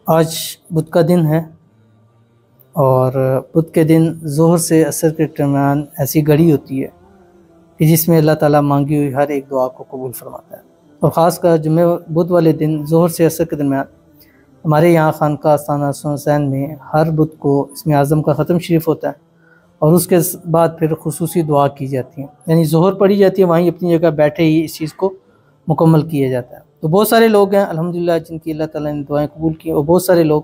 آج بدھ کا دن ہے اور بدھ کے دن ظہر سے عصر کے درمیان ایسی گھڑی ہوتی ہے کہ جس میں اللہ تعالیٰ مانگی ہوئی ہر ایک دعا کو قبول فرماتا ہے۔ اور خاص کر جمعہ بدھ والے دن ظہر سے عصر کے درمیان ہمارے یہاں خانقاہ آستانہ سنن حسین میں ہر بدھ کو اسم اعظم کا ختم شریف ہوتا ہے اور اس کے بعد پھر خصوصی دعا کی جاتی ہے، یعنی ظہر پڑھی جاتی ہے، وہیں اپنی جگہ بیٹھے ہی اس چیز کو مکمل کیا جاتا ہے۔ تو بہت سارے لوگ ہیں الحمدللہ جن کی اللہ تعالیٰ نے دعائیں قبول کی، اور بہت سارے لوگ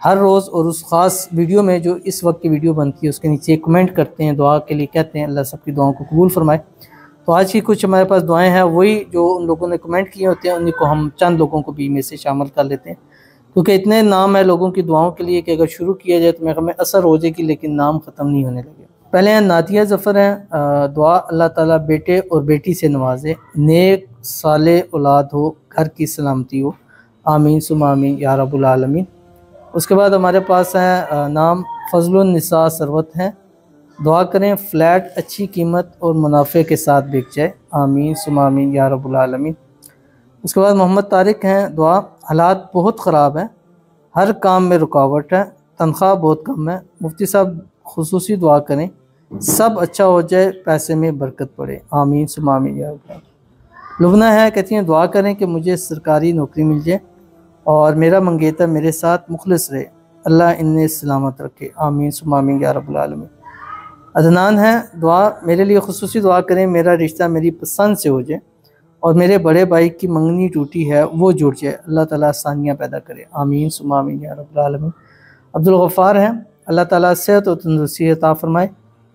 ہر روز اور اس خاص ویڈیو میں جو اس وقت کی ویڈیو بنتی ہے اس کے نیچے کمنٹ کرتے ہیں، دعا کے لیے کہتے ہیں، اللہ سب کی دعاؤں کو قبول فرمائے۔ تو آج کی کچھ ہمارے پاس دعائیں ہیں، وہی جو ان لوگوں نے کمنٹ کیے ہوتے ہیں انہیں کو ہم چند لوگوں کو بھی میں سے شامل کر لیتے ہیں، کیونکہ اتنے نام ہیں لوگوں کی دعاؤں کے لیے کہ اگر شروع کیا جائے تو ہمیں اثر ہو جائے گی لیکن نام ختم نہیں ہونے لگے۔ پہلے ہیں نعتیہ ظفر ہیں، دعا اللہ تعالیٰ بیٹے اور بیٹی سے نوازے، نیک صالح اولاد ہو، گھر کی سلامتی ہو، آمین ثم آمین یا رب العالمین۔ اس کے بعد ہمارے پاس ہیں نام فضل النساء ثروت ہیں، دعا کریں فلیٹ اچھی قیمت اور منافع کے ساتھ بک جائے، آمین ثم آمین یا رب العالمین۔ اس کے بعد محمد طارق ہیں، دعا حالات بہت خراب ہیں، ہر کام میں رکاوٹ ہے، تنخواہ بہت کم ہے، مفتی صاحب خصوصی دعا کریں سب اچھا ہو جائے، پیسے میں برکت پڑے، آمین ثم آمین یا رب العالمین۔ لبنہ ہے، کہتی ہیں دعا کریں کہ مجھے سرکاری نوکری مل جائے اور میرا منگیتر میرے ساتھ مخلص رہے، اللہ انہیں سلامت رکھے، آمین ثم آمین یا رب العالمین۔ عدنان ہے، دعا میرے لیے خصوصی دعا کریں میرا رشتہ میری پسند سے ہو جائے اور میرے بڑے بھائی کی منگنی ٹوٹی ہے وہ جڑ جائے، اللہ تعالیٰ آسانیاں پیدا کرے، آمین ثم آمین یا رب العالمین۔ عبدالغفار ہیں، اللہ تعالیٰ صحت و تندرستی عطا فرمائے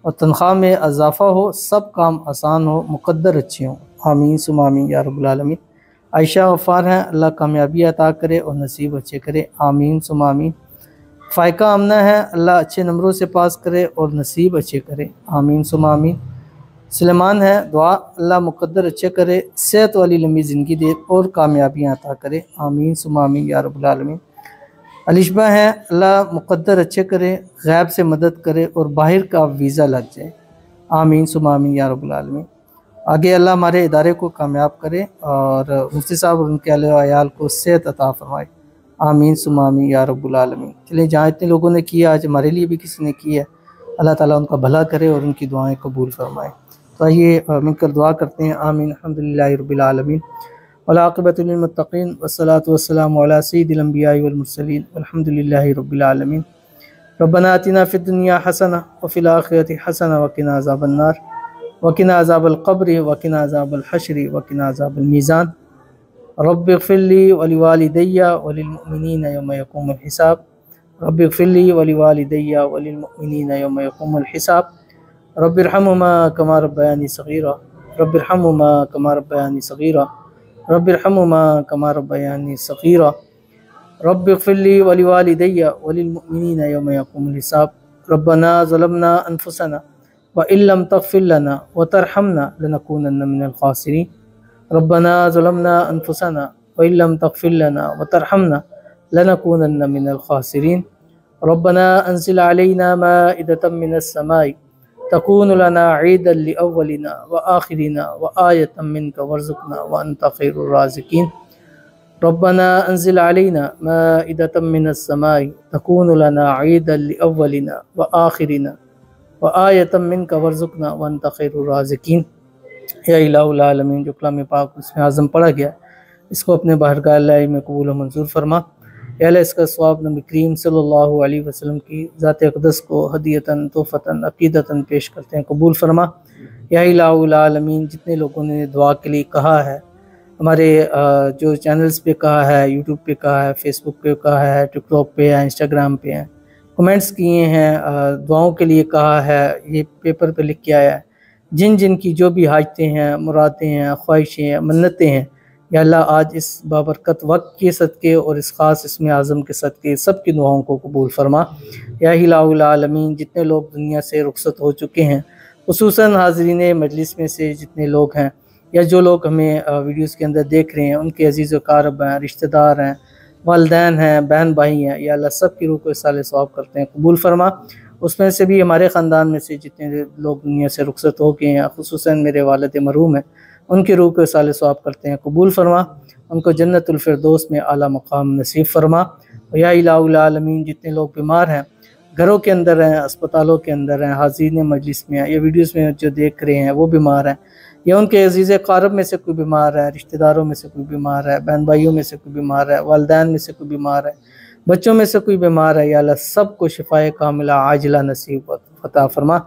اور تنخواہ میں اضافہ ہو، سب کام آسان ہو، مقدر اچھے ہوں، آمین ثم آمین یا رب العالمین۔ عائشہ غفار ہیں، اللہ کامیابی عطا کرے اور نصیب اچھے کرے، آمین ثم آمین۔ فائقہ آمنہ ہے، اللہ اچھے نمبروں سے پاس کرے اور نصیب اچھے کرے، آمین ثم آمین۔ سلیمان ہے، دعا اللہ مقدر اچھے کرے، صحت والی لمبی زندگی دے اور کامیابیاں عطا کرے، آمین ثم آمین یا رب العالمین۔ الشبہ ہے، اللہ مقدر اچھے کرے، غیب سے مدد کرے اور باہر کا ویزا لگ جائے، آمین ثم آمین یا رب العالمین۔ آگے اللہ ہمارے ادارے کو کامیاب کرے اور مفتی صاحب اور ان کے اہل و عیال کو صحت عطا فرمائے، آمین ثم آمین یا رب العالمین۔ چلیں جہاں اتنے لوگوں نے کیا، آج ہمارے لیے بھی کسی نے کی ہے، اللہ تعالیٰ ان کا بھلا کرے اور ان کی دعائیں قبول فرمائے۔ تو آئیے مل کر دعا کرتے ہیں، آمین، الحمدللہ رب العالمین، والعاقبۃ للمتقین، والصلاۃ والسلام علی سید الانبیاء والمرسلین، والحمدللہ رب العالمین۔ ربنا آتنا فی الدنیا حسنہ وفی الآخرۃ حسنہ وقنا عذاب النار وقنا عذاب القبر وقنا عذاب الحشر وقنا عذاب المیزان۔ رب اغفر لی ولوالدی وللمؤمنین یوم یقوم الحساب، رب اغفر لی ولوالدی وللمؤمنین یوم یقوم الحساب، رب ارحمہما کما ربیانی صغیرا، رب ارحمہما کما ربیانی صغیرا، رب ارحمہما کما ربیانی صغیرا، رب اغفر لی ولوالدی وللمؤمنین یوم یقوم الحساب۔ ربنا ظلمنا انفسنا وإن لم تغفر لنا وترحمنا لنكونن من الخاسرين، ربنا ظلمنا انفسنا وإن لم تغفر لنا وترحمنا لنكونن من الخاسرين، ربنا انزل علينا مائدة من السماء تكون لنا عيدا لأولنا وآخرنا وآية منك وارزقنا وأنت خير الرازقين، ربنا انزل علينا مائدة من السماء تكون لنا عيدا لأولنا وآخرنا وآیۃ منک وارزقنا وانت خیر الرازقین۔ یا الہ العالمین، جو کلام پاک اس میں اعظم پڑھا گیا اس کو اپنے بارگاہ الہی میں قبول و منظور فرما۔ یا اللہ اس کا ثواب نبی کریم صلی اللہ علیہ وسلم کی ذات اقدس کو ہدیتاً تحفتاً عقیدتاً پیش کرتے ہیں، قبول فرما۔ یا الہ العالمین، جتنے لوگوں نے دعا کے لیے کہا ہے، ہمارے جو چینلز پہ کہا ہے، یوٹیوب پہ کہا ہے، فیس بک پہ کہا ہے، ٹک ٹاک پہ ہے، انسٹاگرام پہ ہیں، کمنٹس کیے ہیں، دعاؤں کے لیے کہا ہے، یہ پیپر پہ لکھ کے آیا ہے، جن جن کی جو بھی حاجتیں ہیں، مرادیں ہیں، خواہشیں ہیں، منتیں ہیں، یا اللہ آج اس بابرکت وقت کے صدقے اور اس خاص اسم اعظم کے صدقے سب کی دعاؤں کو قبول فرما۔ یا الہ العالمین، جتنے لوگ دنیا سے رخصت ہو چکے ہیں، خصوصاً حاضرین مجلس میں سے جتنے لوگ ہیں یا جو لوگ ہمیں ویڈیوز کے اندر دیکھ رہے ہیں، ان کے عزیز و اقارب ہیں، رشتہ دار ہیں، والدین ہیں، بہن بھائی ہیں، یا اللہ سب کی روح کو اصالِ ثواب کرتے ہیں، قبول فرما۔ اس میں سے بھی ہمارے خاندان میں سے جتنے لوگ دنیا سے رخصت ہو گئے ہیں، خصوصاً میرے والد مرحوم ہیں، ان کی روح کو اصالِ ثواب کرتے ہیں، قبول فرما، ان کو جنت الفردوس میں اعلیٰ مقام نصیب فرما۔ یا الہ العالمین جتنے لوگ بیمار ہیں، گھروں کے اندر ہیں، اسپتالوں کے اندر ہیں، حاضرین مجلس میں یا ویڈیوز میں جو دیکھ رہے ہیں وہ بیمار ہیں، یا ان کے عزیز قارب میں سے کوئی بیمار ہے، رشتہ داروں میں سے کوئی بیمار ہے، بہن بھائیوں میں سے کوئی بیمار ہے، والدین میں سے کوئی بیمار ہے، بچوں میں سے کوئی بیمار ہے، یا اللہ سب کو شفائے کاملہ عاجلہ نصیب عطا فرما۔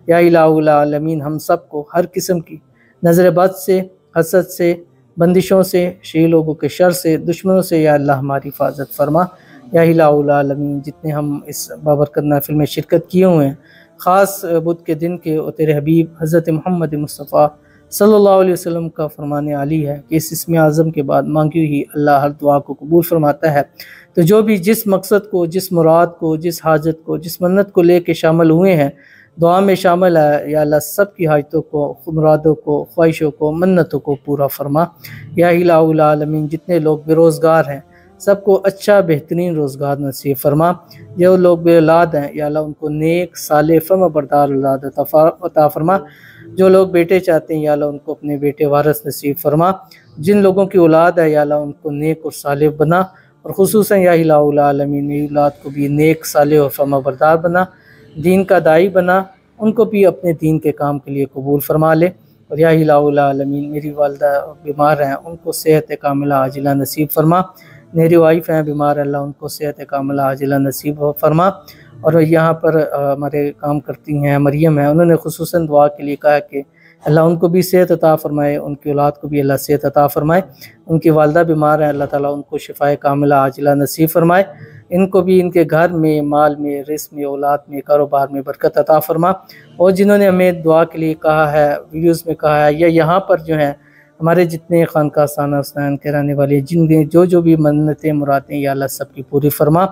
یا الہ العالمین ہم سب کو ہر قسم کی نظر بد سے، حسد سے، بندشوں سے، شیعہ لوگوں کے شر سے، دشمنوں سے یا اللہ ہماری حفاظت فرما۔ یا الہ العالمین جتنے ہم اس بابرکت محفل میں شرکت کیے ہوئے ہیں، خاص بدھ کے دن کے، اور تیرے حبیب حضرت محمد مصطفیٰ صلی اللہ علیہ وسلم کا فرمان علی ہے کہ اس اسم اعظم کے بعد مانگی ہوئی اللہ ہر دعا کو قبول فرماتا ہے۔ تو جو بھی جس مقصد کو، جس مراد کو، جس حاجت کو، جس منت کو لے کے شامل ہوئے ہیں، دعا میں شامل ہے، یا اللہ سب کی حاجتوں کو، مرادوں کو، خواہشوں کو، منتوں کو پورا فرما۔ یا الہ العالمین جتنے لوگ بے روزگار ہیں، سب کو اچھا بہترین روزگار نصیب فرما۔ جو لوگ بے اولاد ہیں، یا اللہ ان کو نیک صالح فرما بردار اولاد عطا فرما۔ جو لوگ بیٹے چاہتے ہیں، یا اللہ ان کو اپنے بیٹے وارث نصیب فرما۔ جن لوگوں کی اولاد ہے، یا اللہ ان کو نیک اور صالح بنا، اور خصوصاً یا الہ العالمین میری اولاد کو بھی نیک صالح اور فرما بردار بنا، دین کا داعی بنا، ان کو بھی اپنے دین کے کام کے لیے قبول فرما لے۔ اور یا الہ العالمین میری والدہ بیمار ہیں، ان کو صحت کاملہ عاجلہ نصیب فرما۔ میری وائف ہیں بیمار، اللہ ان کو صحت کاملہ عاجلہ نصیب فرما۔ اور یہاں پر ہمارے کام کرتی ہیں مریم ہیں، انہوں نے خصوصاً دعا کے لیے کہا کہ اللہ ان کو بھی صحت عطا فرمائے، ان کی اولاد کو بھی اللہ صحت عطا فرمائے۔ ان کی والدہ بیمار ہیں، اللہ تعالیٰ ان کو شفائے کاملہ عاجلہ نصیب فرمائے۔ ان کو بھی ان کے گھر میں، مال میں، رزق میں، اولاد میں، کاروبار میں برکت عطا فرما۔ اور جنہوں نے ہمیں دعا کے لیے کہا ہے، ویڈیوز میں کہا ہے، یا یہاں پر جو ہیں ہمارے جتنے خانقاہ ثانیہ حسنین کے رہنے والے، جن کے جو بھی منتیں مرادیں، یا اللہ سب کی پوری فرما۔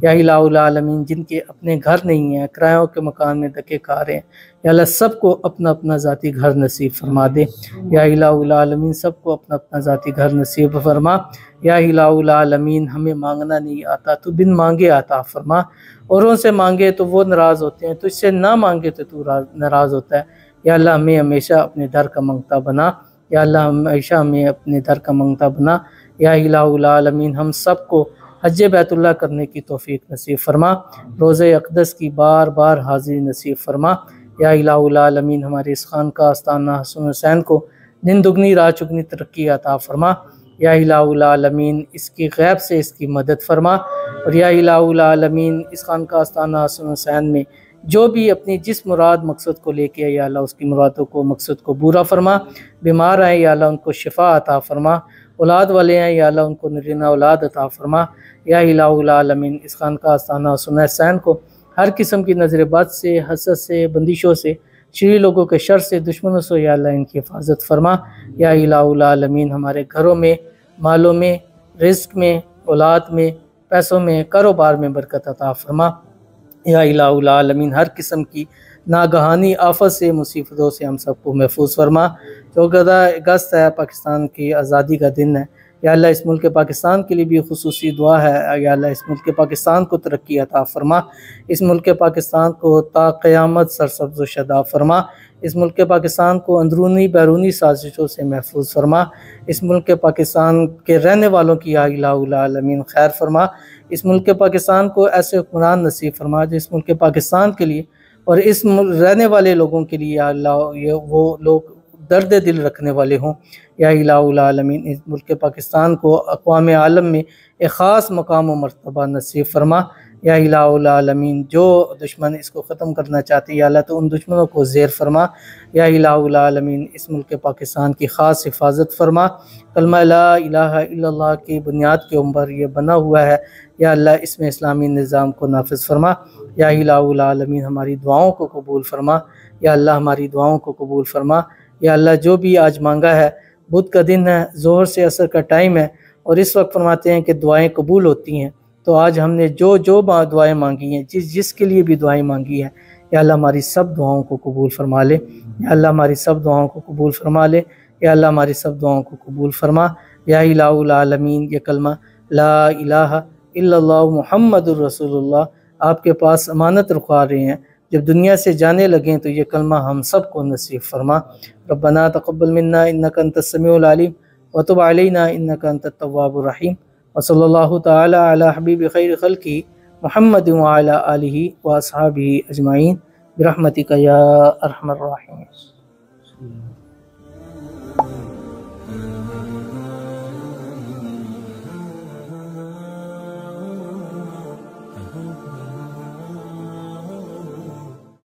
یا الہ العالمین جن کے اپنے گھر نہیں ہیں، کرایوں کے مکان میں دھکے کھا رہے ہیں، یا اللہ سب کو اپنا اپنا ذاتی گھر نصیب فرما دے۔ یا الہ العالمین سب کو اپنا اپنا ذاتی گھر نصیب فرما۔ یا الہ العالمین ہمیں مانگنا نہیں آتا، تو بن مانگے عطا فرما۔ اوروں سے مانگے تو وہ ناراض ہوتے ہیں، تجھ سے نہ مانگے تو ناراض ہوتا ہے۔ یا اللہ ہمیں ہمیشہ اپنے در کا منگتا بنا، یا اللہ ہمیشہ ہمیں اپنے در کا منگتا بنا۔ یا الہ العالمین ہم سب کو حج بیت اللہ کرنے کی توفیق نصیب فرما، روزہ اقدس کی بار بار حاضری نصیب فرما۔ یا الہ العالمین ہمارے اس خانقاہ آستانہ حسن حسین کو دن دگنی رات چگنی ترقی عطا فرما۔ یا الہ العالمین اس کی غیب سے اس کی مدد فرما۔ اور یا الہ العالمین اس خانقاہ آستانہ حسن حسین میں جو بھی اپنی جس مراد مقصد کو لے کے، یا اللہ اس کی مرادوں کو، مقصد کو پورا فرما۔ بیمار ہیں، یا اللہ ان کو شفا عطا فرما۔ اولاد والے ہیں، یا اللہ ان کو نرینہ اولاد عطا فرما۔ یا الہ العالمین اس خانقاہ آستانہ حسن حسین کو ہر قسم کی نظر بد سے، حسد سے، بندشوں سے، شرعی لوگوں کے شر سے، دشمنوں سے یا اللہ ان کی حفاظت فرما۔ یا الہ العالمین ہمارے گھروں میں، مالوں میں، رزق میں، اولاد میں، پیسوں میں، کاروبار میں برکت عطا فرما۔ یا الہ العالمین ہر قسم کی ناگہانی آفت سے، مصیبتوں سے ہم سب کو محفوظ فرما۔ 14 اگست ہے، پاکستان کی آزادی کا دن ہے، یا اللہ اس ملک پاکستان کے لیے بھی خصوصی دعا ہے، یا اللہ اس ملک پاکستان کو ترقی عطا فرما، اس ملک پاکستان کو تا قیامت سرسبز و شاداب فرما، اس ملک پاکستان کو اندرونی بیرونی سازشوں سے محفوظ فرما، اس ملک پاکستان کے رہنے والوں کی یا الہ العالمین خیر فرما، اس ملک پاکستان کو ایسے حکمران نصیب فرما جو اس ملک پاکستان کے لیے اور اس رہنے والے لوگوں کے لیے یا اللہ وہ لوگ درد دل رکھنے والے ہوں۔ یا الہ العالمین اس ملک پاکستان کو اقوام عالم میں ایک خاص مقام و مرتبہ نصیب فرما۔ یا الہ العالمین جو دشمن اس کو ختم کرنا چاہتے یا اللہ تو ان دشمنوں کو زیر فرما۔ یا الہ العالمین اس ملک پاکستان کی خاص حفاظت فرما۔ کلمہ لا الہ الا اللہ کی بنیاد کے اوپر یہ بنا ہوا ہے، یا اللہ اس میں اسلامی نظام کو نافذ فرما۔ یا الہ العالمین ہماری دعاؤں کو قبول فرما، یا اللہ ہماری دعاؤں کو قبول فرما۔ یا اللہ جو بھی آج مانگا ہے، بدھ کا دن ہے، ظہر سے عصر کا ٹائم ہے، اور اس وقت فرماتے ہیں کہ دعائیں قبول ہوتی ہیں، تو آج ہم نے جو دعائیں مانگی ہیں، جس کے لیے بھی دعائیں مانگی ہیں، یا اللہ ہماری سب دعاؤں کو قبول فرما لے، یا اللہ ہماری سب دعاؤں کو قبول فرما لے، یا اللہ ہماری سب دعاؤں کو قبول فرما۔ یا الہ العالمین یہ کلمہ لا الہ الا اللہ محمد الرسول اللہ آپ کے پاس امانت رکھوا رہے ہیں، جب دنیا سے جانے لگیں تو یہ کلمہ ہم سب کو نصیب فرما۔ ربنا تقبل منا انک انت السمیع العلیم وتب علینا انک انت التواب الرحیم۔ وصلی اللہ تعالی علی حبیب خیر خلقی محمد وعلی آلہ واصحابہ اجمعین برحمتک یا ارحم الراحمین.